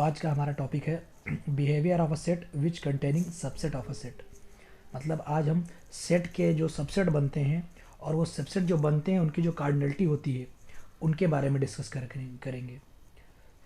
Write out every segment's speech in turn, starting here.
आज का हमारा टॉपिक है behaviour of a set which containing subset of a set. मतलब आज हम सेट के जो सबसेट बनते हैं और वो सबसेट जो बनते हैं उनकी जो कार्डिनलिटी होती है उनके बारे में डिस्कस करेंगे।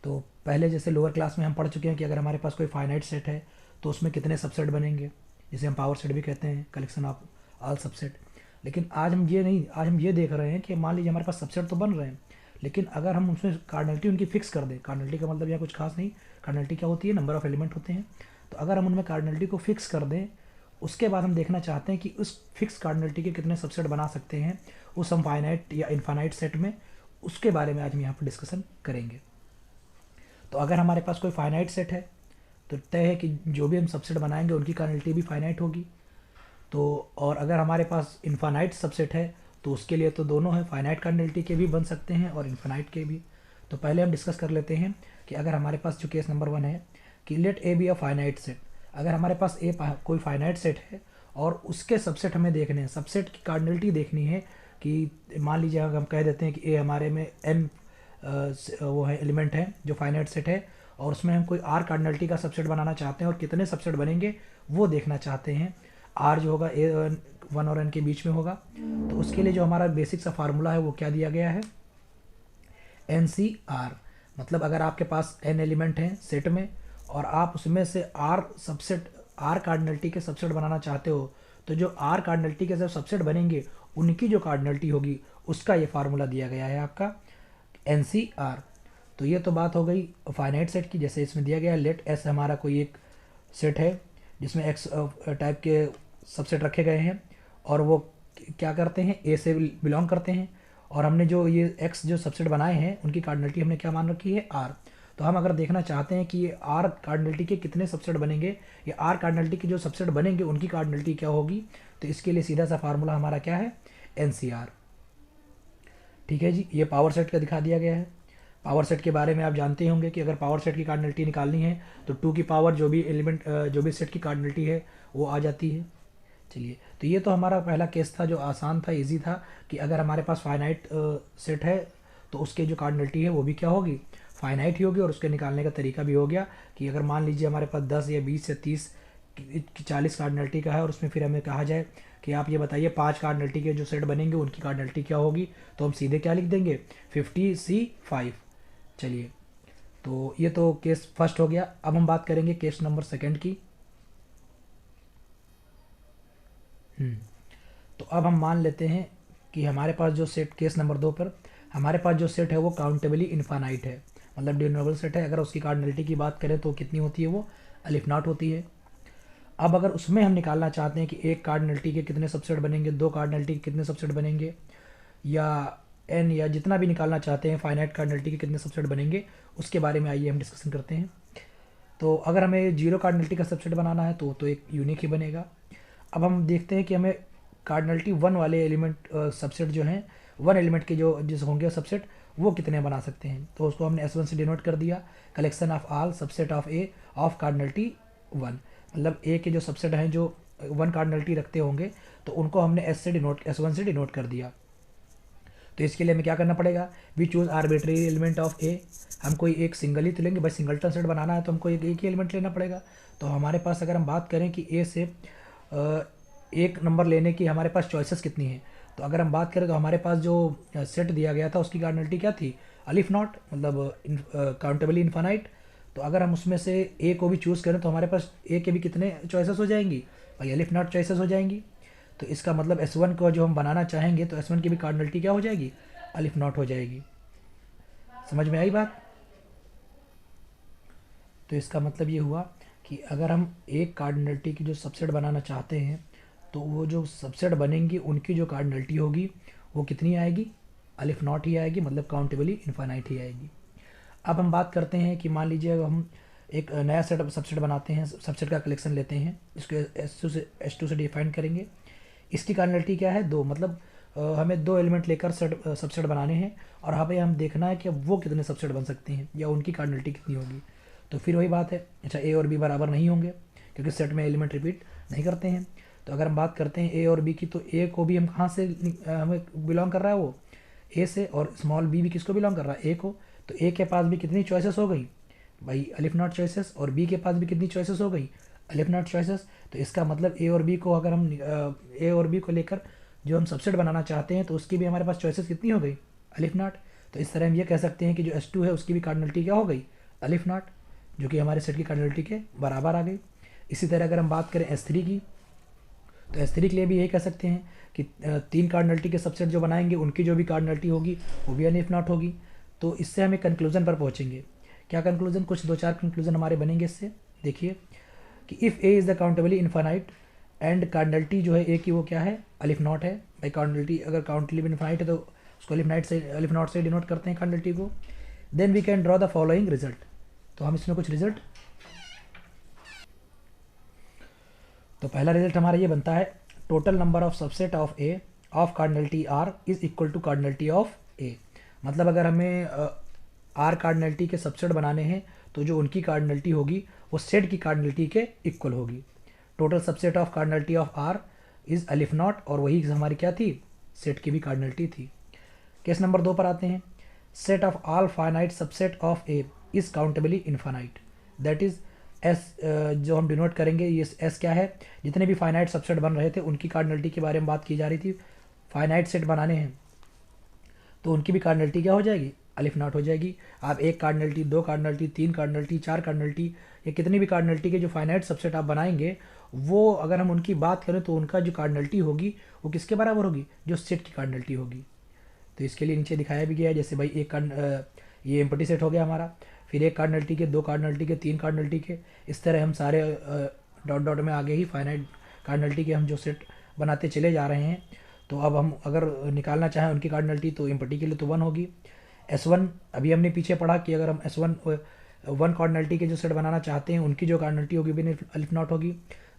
तो पहले जैसे लोअर क्लास में हम पढ़ चुके हैं कि अगर हमारे पास कोई फाइनाइट सेट है तो उसमें कितने सबसेट बनेंगे, जिसे हम पावर सेट भी कहते हैं, कलेक्शन ऑफ ऑल सबसेट। लेकिन आज हम ये देख रहे हैं कि मान लीजिए हमारे पास सबसेट तो बन रहे हैं, लेकिन अगर हम उसमें कार्डिनलिटी उनकी फिक्स कर दें, कार्डिनलिटी का मतलब यहाँ कुछ खास नहीं, कार्डिनलिटी क्या होती है, नंबर ऑफ एलिमेंट होते हैं। तो अगर हम उनमें कार्डिनलिटी को फिक्स कर दें, उसके बाद हम देखना चाहते हैं कि उस फिक्स कार्डिनलिटी के कितने सबसेट बना सकते हैं उस हम फाइनाइट या इनफाइनाइट सेट में, उसके बारे में आज हम यहाँ पर डिस्कशन करेंगे। तो अगर हमारे पास कोई फाइनाइट सेट है तो तय है कि जो भी हम सबसेट बनाएंगे उनकी कार्डिनलिटी भी फाइनाइट होगी। तो और अगर हमारे पास इनफाइनाइट सबसेट है तो उसके लिए तो दोनों हैं, फाइनाइट कार्डिनलिटी के भी बन सकते हैं और इनफाइनाइट के भी। तो पहले हम डिस्कस कर लेते हैं कि अगर हमारे पास जो केस नंबर 1 है कि let A be a finite set, अगर हमारे पास कोई फाइनाइट सेट है और उसके सबसेट हमें देखने हैं, सबसेट की कार्डिनलिटी देखनी है कि मान लीजिए अगर हम कह देते हैं कि ए हमारे में एन वो है एलिमेंट है जो फाइनाइट सेट है और उसमें हम कोई आर कार्डिनलिटी का सबसेट बनाना चाहते हैं और कितने सबसेट बनेंगे वो देखना चाहते हैं। आर जो होगा ए 1 और एन के बीच में होगा। तो उसके लिए जो हमारा बेसिक सा फार्मूला है वो क्या दिया गया है, एन सी आर। मतलब अगर आपके पास एन एलिमेंट हैं सेट में और आप उसमें से आर सबसेट, आर कार्डिनलिटी के सबसेट बनाना चाहते हो, तो जो आर कार्डिनलिटी के जो सबसेट बनेंगे उनकी जो कार्डिनलिटी होगी उसका ये फार्मूला दिया गया है आपका एन सी आर। तो ये तो बात हो गई फाइनाइट सेट की, जैसे इसमें दिया गया है लेट एस हमारा कोई एक सेट है जिसमें एक्स टाइप के सबसेट रखे गए हैं और वो क्या करते हैं, ए से बिलोंग करते हैं, और हमने जो ये एक्स जो सबसेट बनाए हैं उनकी कार्डिनलिटी हमने क्या मान रखी है, आर। तो हम अगर देखना चाहते हैं कि ये आर कार्डिनलिटी के कितने सबसेट बनेंगे या आर कार्डिनलिटी के जो सबसेट बनेंगे उनकी कार्डिनलिटी क्या होगी, तो इसके लिए सीधा सा फार्मूला हमारा क्या है, एन सी आर। ठीक है जी, ये पावर सेट का दिखा दिया गया है। पावर सेट के बारे में आप जानते होंगे कि अगर पावर सेट की कार्डिनलिटी निकालनी है तो 2 की पावर जो भी एलिमेंट जो भी सेट की कार्डिनलिटी है वो आ जाती है। चलिए, तो ये तो हमारा पहला केस था जो आसान था, इजी था, कि अगर हमारे पास फाइनाइट सेट है तो उसके जो कार्डिनलिटी है वो भी क्या होगी, फाइनाइट ही होगी। और उसके निकालने का तरीका भी हो गया कि अगर मान लीजिए हमारे पास 10 या 20 या 30 40 कार्डिनलिटी का है और उसमें फिर हमें कहा जाए कि आप ये बताइए 5 कार्डिनलिटी के जो सेट बनेंगे उनकी कार्डिनलिटी क्या होगी, तो हम सीधे क्या लिख देंगे, 50C5। चलिए, तो ये तो केस फर्स्ट हो गया। अब हम बात करेंगे केस नंबर सेकंड की। तो अब हम मान लेते हैं कि हमारे पास जो सेट, केस नंबर 2 पर हमारे पास जो सेट है वो काउंटेबली इनफाइनाइट है, मतलब डिनोबल सेट है। अगर उसकी कार्डिनलिटी की बात करें तो कितनी होती है, वो अलिफ नॉट होती है। अब अगर उसमें हम निकालना चाहते हैं कि एक कार्डिनलिटी के कितने सबसेट बनेंगे, 2 कार्डिनलिटी के कितने सबसेट बनेंगे, या एन या जितना भी निकालना चाहते हैं फाइनाइट कार्डिनलिटी के कितने सबसेट बनेंगे, उसके बारे में आइए हम डिस्कशन करते हैं। तो अगर हमें 0 कार्डिनलिटी का सबसेट बनाना है तो एक यूनिक ही बनेगा। अब हम देखते हैं कि हमें कार्डिनलिटी 1 वाले एलिमेंट सबसेट जो हैं, 1 एलिमेंट के जो होंगे सबसेट वो कितने बना सकते हैं। तो उसको हमने S1 से डिनोट कर दिया, collection of all subset of A of cardinality 1। मतलब ए के जो सबसेट हैं जो 1 कार्डिनलिटी रखते होंगे तो उनको हमने S1 से डिनोट कर दिया। तो इसके लिए हमें क्या करना पड़ेगा, we choose arbitrary element of A. हम कोई एक सिंगल ही तो लेंगे भाई, सिंगलटन सेट बनाना है तो हमको एक ही एलिमेंट लेना पड़ेगा। तो हमारे पास अगर हम बात करें कि ए से एक नंबर लेने की हमारे पास चॉइसेस कितनी हैं, तो अगर हम बात करें तो हमारे पास जो सेट दिया गया था उसकी कार्डिनलिटी क्या थी, अलिफ नॉट, मतलब काउंटेबली इनफाइनाइट। तो अगर हम उसमें से ए को भी चूज़ करें तो हमारे पास ए के भी कितने चॉइसेस हो जाएंगी भाई, अलिफ नॉट चॉइसेस हो जाएंगी। तो इसका मतलब S1 को जो हम बनाना चाहेंगे तो S1 की भी कार्डिनलिटी क्या हो जाएगी, अलिफ नॉट हो जाएगी। समझ में आई बात। तो इसका मतलब ये हुआ कि अगर हम एक कार्डिनलिटी की जो सबसेट बनाना चाहते हैं तो वो जो सबसेट बनेंगी उनकी जो कार्डिनलिटी होगी वो कितनी आएगी, अलिफ नॉट ही आएगी, मतलब काउंटेबली इनफाइनाइट ही आएगी। अब हम बात करते हैं कि मान लीजिए हम एक नया सेट सबसेट बनाते हैं, सबसेट का कलेक्शन लेते हैं, इसको S2 से डिफाइन करेंगे। इसकी कार्डिनलिटी क्या है, 2, मतलब हमें 2 एलिमेंट लेकर सबसेट बनाने हैं और हमें हम देखना है कि वो कितने सबसेट बन सकते हैं या उनकी कार्डिनलिटी कितनी होगी। तो फिर वही बात है, अच्छा ए और बी बराबर नहीं होंगे क्योंकि सेट में एलिमेंट रिपीट नहीं करते हैं। तो अगर हम बात करते हैं ए और बी की, तो ए को भी हम कहाँ से हमें बिलोंग कर रहा है, वो ए से, और स्मॉल बी भी किसको बिलोंग कर रहा है, ए को। तो ए के पास भी कितनी चॉइसेस हो गई, भाई अलिफ नॉट चॉइसेस, और बी के पास भी कितनी चॉइसेस हो गई, अलिफ नॉट चॉइसेस। तो इसका मतलब ए और बी को अगर हम ए और बी को लेकर जो हम सबसेट बनाना चाहते हैं तो उसकी भी हमारे पास चॉइसेस कितनी हो गई, अलिफ नॉट। तो इस तरह हम ये कह सकते हैं कि जो S2 है उसकी भी कार्डिनलिटी क्या हो गई, अलिफ नॉट, जो कि हमारे सेट की कार्डिनलिटी के बराबर आ गई। इसी तरह अगर हम बात करें S3 की, तो S3 के लिए भी यही कह सकते हैं कि तीन कार्डिनलिटी के सबसेट जो बनाएंगे उनकी जो भी कार्डिनलिटी होगी वो भी अलिफ नॉट होगी। तो इससे हम एक कंक्लूजन पर पहुंचेंगे। क्या कंक्लूजन, कुछ दो चार कंक्लूजन हमारे बनेंगे इससे। देखिए कि if A is the countably infinite and cardinality जो है ए की वो क्या है, अलिफ नॉट है। भाई कार्डिनलिटी अगर काउंटेबली इन्फानाइट है तो उसको अलिफ नॉट से डिनोट करते हैं कार्डिनलिटी को। Then we can draw the following result. तो हम इसमें कुछ रिजल्ट, तो पहला रिजल्ट हमारा ये बनता है, total number of subset of A of cardinality R is equal to cardinality of A. मतलब अगर हमें आर कार्डिनलिटी के सबसेट बनाने हैं तो जो उनकी कार्डिनलिटी होगी वो सेट की कार्डिनलिटी के इक्वल होगी। Total subset of cardinality of R is aleph naught, और वही हमारी क्या थी, सेट की भी कार्डिनलिटी थी। केस नंबर 2 पर आते हैं। Set of all finite subset of A is countably infinite, that is S, जो हम डिनोट करेंगे ये एस क्या है, जितने भी फाइनाइट सबसेट बन रहे थे उनकी कार्डिनलिटी के बारे में बात की जा रही थी। फाइनाइट सेट बनाने हैं तो उनकी भी कार्डिनलिटी क्या हो जाएगी, अलिफ नॉट हो जाएगी। आप एक कार्डिनलिटी, दो कार्डिनलिटी, तीन कार्डिनलिटी, चार कार्डिनलिटी, या कितनी भी कार्डिनलिटी के जो फाइनाइट सबसेट आप बनाएंगे वो अगर हम उनकी बात करें तो उनका जो कार्डिनलिटी होगी वो किसके बराबर होगी, जो सेट की कार्डिनलिटी होगी। तो इसके लिए नीचे दिखाया भी गया है, जैसे भाई ये एम्प्टी सेट हो गया हमारा, फिर एक कार्डिनलिटी के, दो कार्डिनलिटी के, तीन कार्डिनलिटी के, इस तरह हम सारे डॉट डॉट में आगे ही फाइनाइट कार्डिनलिटी के हम जो सेट बनाते चले जा रहे हैं। तो अब हम अगर निकालना चाहें उनकी कार्डिनलिटी तो एम्प्टी के लिए तो 1 होगी। S1 अभी हमने पीछे पढ़ा कि अगर हम S1 वन कार्डिनलिटी के जो सेट बनाना चाहते हैं उनकी जो कार्डिनलिटी होगी भी अलिफ नॉट होगी।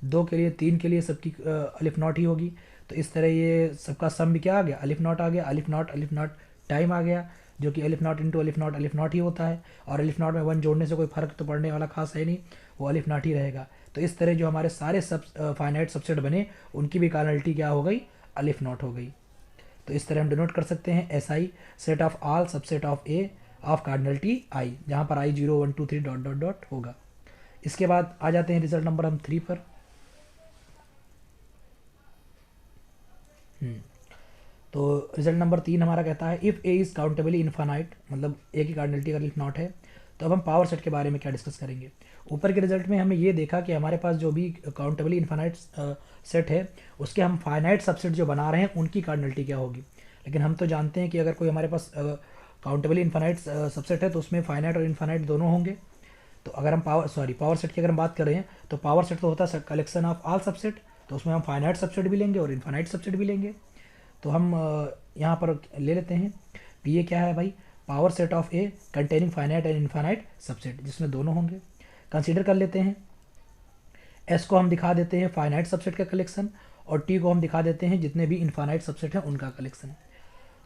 2 के लिए, 3 के लिए सबकी अलिफ नॉट ही होगी। तो इस तरह ये सबका सम भी क्या आ गया, अलिफ नॉट आ गया। अलिफ नॉट टाइम आ गया, जो कि अलिफ नॉट इंटू अलिफ नॉट ही होता है। और अलिफ नॉट में 1 जोड़ने से कोई फ़र्क तो पड़ने वाला खास है नहीं, वो अलिफ नॉट ही रहेगा। तो इस तरह जो हमारे सारे फाइनाइट सबसेट बने उनकी भी कार्डिनलिटी क्या हो गई, अलिफ नॉट हो गई। तो इस तरह हम डिनोट कर सकते हैं SI, set of all subset of A of cardinality I, जहाँ पर I 0 1 2 3 डॉट डॉट डॉट होगा। इसके बाद आ जाते हैं रिजल्ट नंबर हम 3 पर। तो रिजल्ट नंबर 3 हमारा कहता है if A is countably infinite, मतलब ए की कार्डिनलिटी अगर इफ नॉट है। तो अब हम पावर सेट के बारे में क्या डिस्कस करेंगे। ऊपर के रिजल्ट में हमने ये देखा कि हमारे पास जो भी काउंटेबली इन्फानाइट सेट है उसके हम फाइनाइट सबसेट जो बना रहे हैं उनकी कार्डिनलिटी क्या होगी। लेकिन हम तो जानते हैं कि अगर कोई हमारे पास काउंटेबली इन्फानाइट सबसेट है तो उसमें फाइनाइट और इन्फानाइट दोनों होंगे। तो अगर हम पावर सेट की अगर हम बात कर रहे हैं तो पावर सेट तो होता है कलेक्शन ऑफ ऑल सबसेट, तो उसमें हम फाइनाइट सबसेट भी लेंगे और इन्फानाइट सबसेट भी लेंगे। तो हम यहाँ पर ले लेते हैं कि ये क्या है भाई, power set of A containing finite and infinite subset, जिसमें दोनों होंगे। कंसीडर कर लेते हैं एस को हम दिखा देते हैं फाइनाइट सबसेट का कलेक्शन, और टी को हम दिखा देते हैं जितने भी इनफाइनाइट सबसेट हैं उनका कलेक्शन।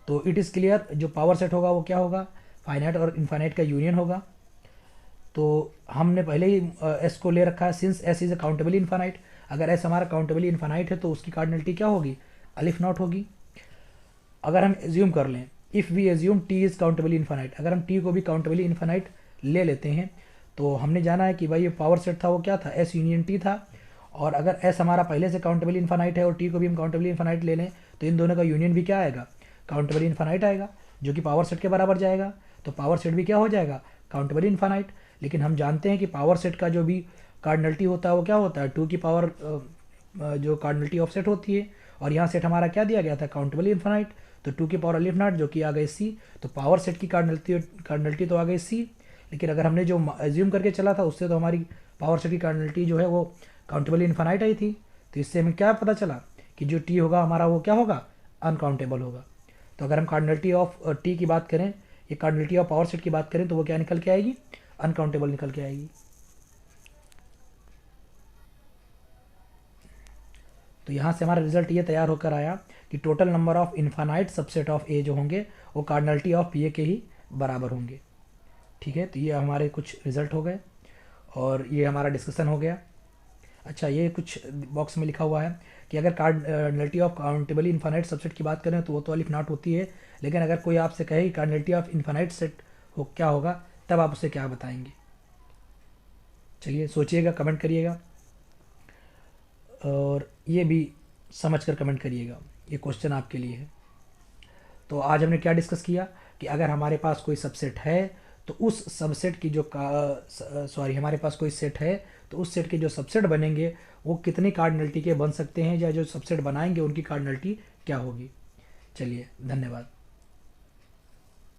तो इट इज़ क्लियर, जो पावर सेट होगा वो क्या होगा, फाइनाइट और इनफाइनाइट का यूनियन होगा। तो हमने पहले ही एस को ले रखा है, since S is a countably infinite. अगर एस हमारा काउंटेबली इनफाइनाइट है तो उसकी कार्डिनलिटी क्या होगी, अलिफ नॉट होगी। अगर हम एज्यूम कर लें, if we assume T is countably infinite, अगर हम टी को भी काउंटेबली इनफाइनाइट ले लेते हैं तो हमने जाना है कि भाई ये पावर सेट था वो क्या था, एस यूनियन टी था। और अगर एस हमारा पहले से काउंटेबली इनफाइनाइट है और टी को भी हम काउंटेबली इनफाइनाइट ले लें तो इन दोनों का यूनियन भी क्या आएगा, काउंटेबली इनफाइनाइट आएगा, जो कि पावर सेट के बराबर जाएगा। तो पावर सेट भी क्या हो जाएगा, काउंटेबली इनफाइनाइट। लेकिन हम जानते हैं कि पावर सेट का जो भी कार्डिनलिटी होता है वो क्या होता है, 2 की पावर जो कार्डिनलिटी ऑफ सेट होती है। और यहाँ सेट हमारा क्या दिया गया था, काउंटेबली इनफाइनाइट, तो 2 की पावर अलिफ नॉट जो कि आ गई सी। तो पावर सेट की कार्डिनलिटी तो आ गई सी, लेकिन अगर हमने जो एज्यूम करके चला था उससे तो हमारी पावर सेट की कार्डिनलिटी जो है वो काउंटेबली इनफाइनाइट आई थी। तो इससे हमें क्या पता चला कि जो टी होगा हमारा वो क्या होगा, अनकाउंटेबल होगा। तो अगर हम कार्डिनलिटी ऑफ टी की बात करें, ये कार्डिनलिटी ऑफ पावर सेट की बात करें तो वो क्या निकल के आएगी, अनकाउंटेबल निकल के आएगी। तो यहाँ से हमारा रिजल्ट ये तैयार होकर आया कि total number of infinite subset of A जो होंगे वो कार्डिनलिटी ऑफ पी ए के ही बराबर होंगे। ठीक है, तो ये हमारे कुछ रिजल्ट हो गए और ये हमारा डिस्कशन हो गया। अच्छा, ये कुछ बॉक्स में लिखा हुआ है कि अगर cardinality of countably infinite subset की बात करें तो वो तो अलिफ नॉट होती है, लेकिन अगर कोई आपसे कहे कि कार्डिनलिटी ऑफ इनफाइनाइट सेट हो क्या होगा, तब आप उसे क्या बताएंगे। चलिए सोचिएगा, कमेंट करिएगा, और ये भी समझ कर कमेंट करिएगा, ये क्वेश्चन आपके लिए है। तो आज हमने क्या डिस्कस किया कि अगर हमारे पास कोई सबसेट है तो उस सबसेट की जो सॉरी हमारे पास कोई सेट है तो उस सेट के जो सबसेट बनेंगे वो कितनी कार्डिनलिटी के बन सकते हैं, या जो सबसेट बनाएंगे उनकी कार्डिनलिटी क्या होगी। चलिए, धन्यवाद।